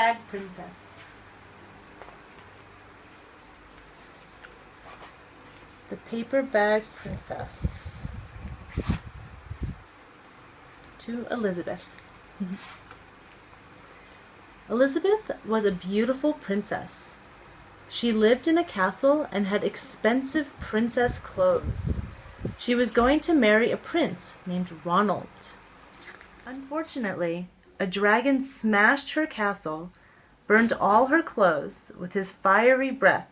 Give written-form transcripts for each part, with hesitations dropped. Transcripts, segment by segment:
bag princess. The paper bag princess. To Elizabeth. Elizabeth was a beautiful princess. She lived in a castle and had expensive princess clothes. She was going to marry a prince named Ronald. Unfortunately, a dragon smashed her castle, burned all her clothes with his fiery breath,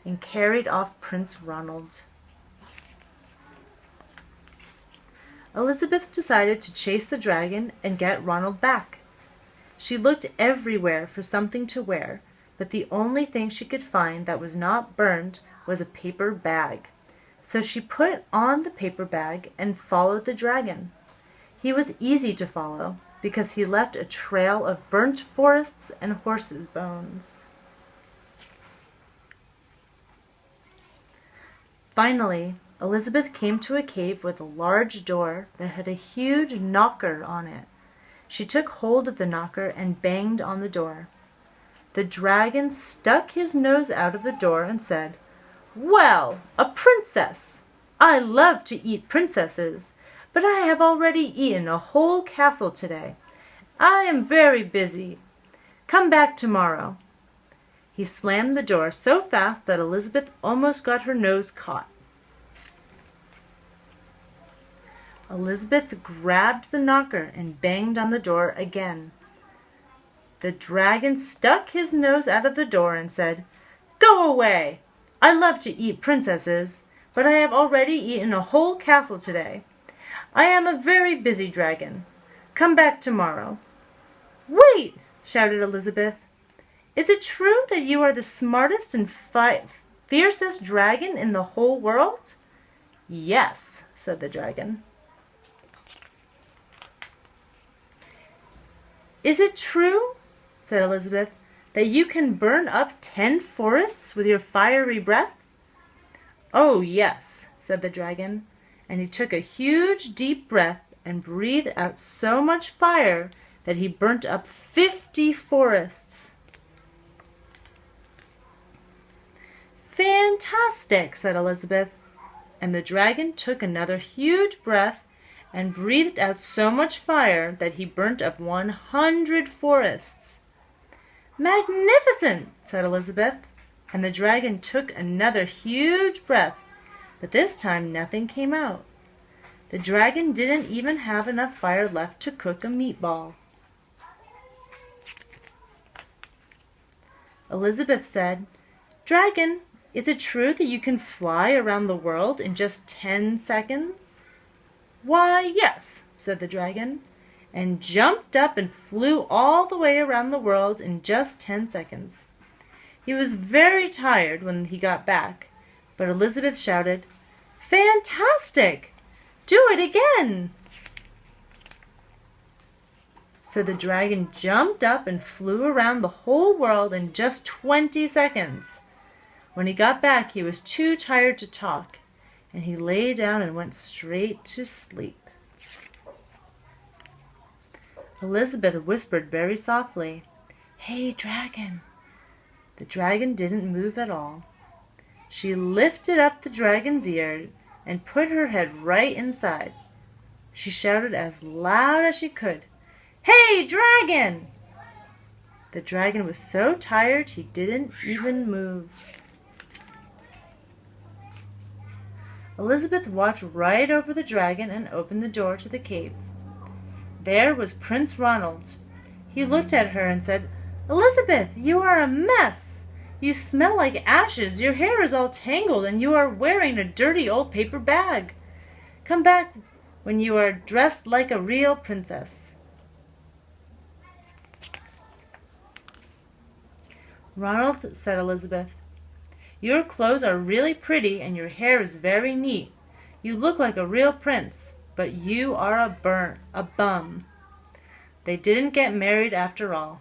and carried off Prince Ronald. Elizabeth decided to chase the dragon and get Ronald back. She looked everywhere for something to wear, but the only thing she could find that was not burned was a paper bag. So she put on the paper bag and followed the dragon. He was easy to follow because he left a trail of burnt forests and horses' bones. Finally, Elizabeth came to a cave with a large door that had a huge knocker on it. She took hold of the knocker and banged on the door. The dragon stuck his nose out of the door and said, "Well, a princess! I love to eat princesses, but I have already eaten a whole castle today. I am very busy. Come back tomorrow." He slammed the door so fast that Elizabeth almost got her nose caught. Elizabeth grabbed the knocker and banged on the door again. The dragon stuck his nose out of the door and said, "Go away! I love to eat princesses, but I have already eaten a whole castle today. I am a very busy dragon. Come back tomorrow." "Wait!" shouted Elizabeth. "Is it true that you are the smartest and fiercest dragon in the whole world?" "Yes," said the dragon. "Is it true," said Elizabeth, "that you can burn up 10 forests with your fiery breath?" "Oh, yes," said the dragon, and he took a huge deep breath and breathed out so much fire that he burnt up 50 forests. "Fantastic," said Elizabeth, and the dragon took another huge breath and breathed out so much fire that he burnt up 100 forests. "Magnificent," said Elizabeth, and the dragon took another huge breath, but this time nothing came out. The dragon didn't even have enough fire left to cook a meatball. Elizabeth said, "Dragon, is it true that you can fly around the world in just 10 seconds?" "Why, yes," said the dragon, and jumped up and flew all the way around the world in just 10 seconds. He was very tired when he got back, but Elizabeth shouted, "Fantastic! Do it again!" So the dragon jumped up and flew around the whole world in just 20 seconds. When he got back, he was too tired to talk, and he lay down and went straight to sleep. Elizabeth whispered very softly, "Hey, dragon." The dragon didn't move at all. She lifted up the dragon's ear and put her head right inside. She shouted as loud as she could, "Hey, dragon!" The dragon was so tired he didn't even move. Elizabeth watched right over the dragon and opened the door to the cave. There was Prince Ronald. He looked at her and said, "Elizabeth, you are a mess. You smell like ashes, your hair is all tangled, and you are wearing a dirty old paper bag. Come back when you are dressed like a real princess." "Ronald," said Elizabeth, "your clothes are really pretty and your hair is very neat. You look like a real prince, but you are a bum." They didn't get married after all.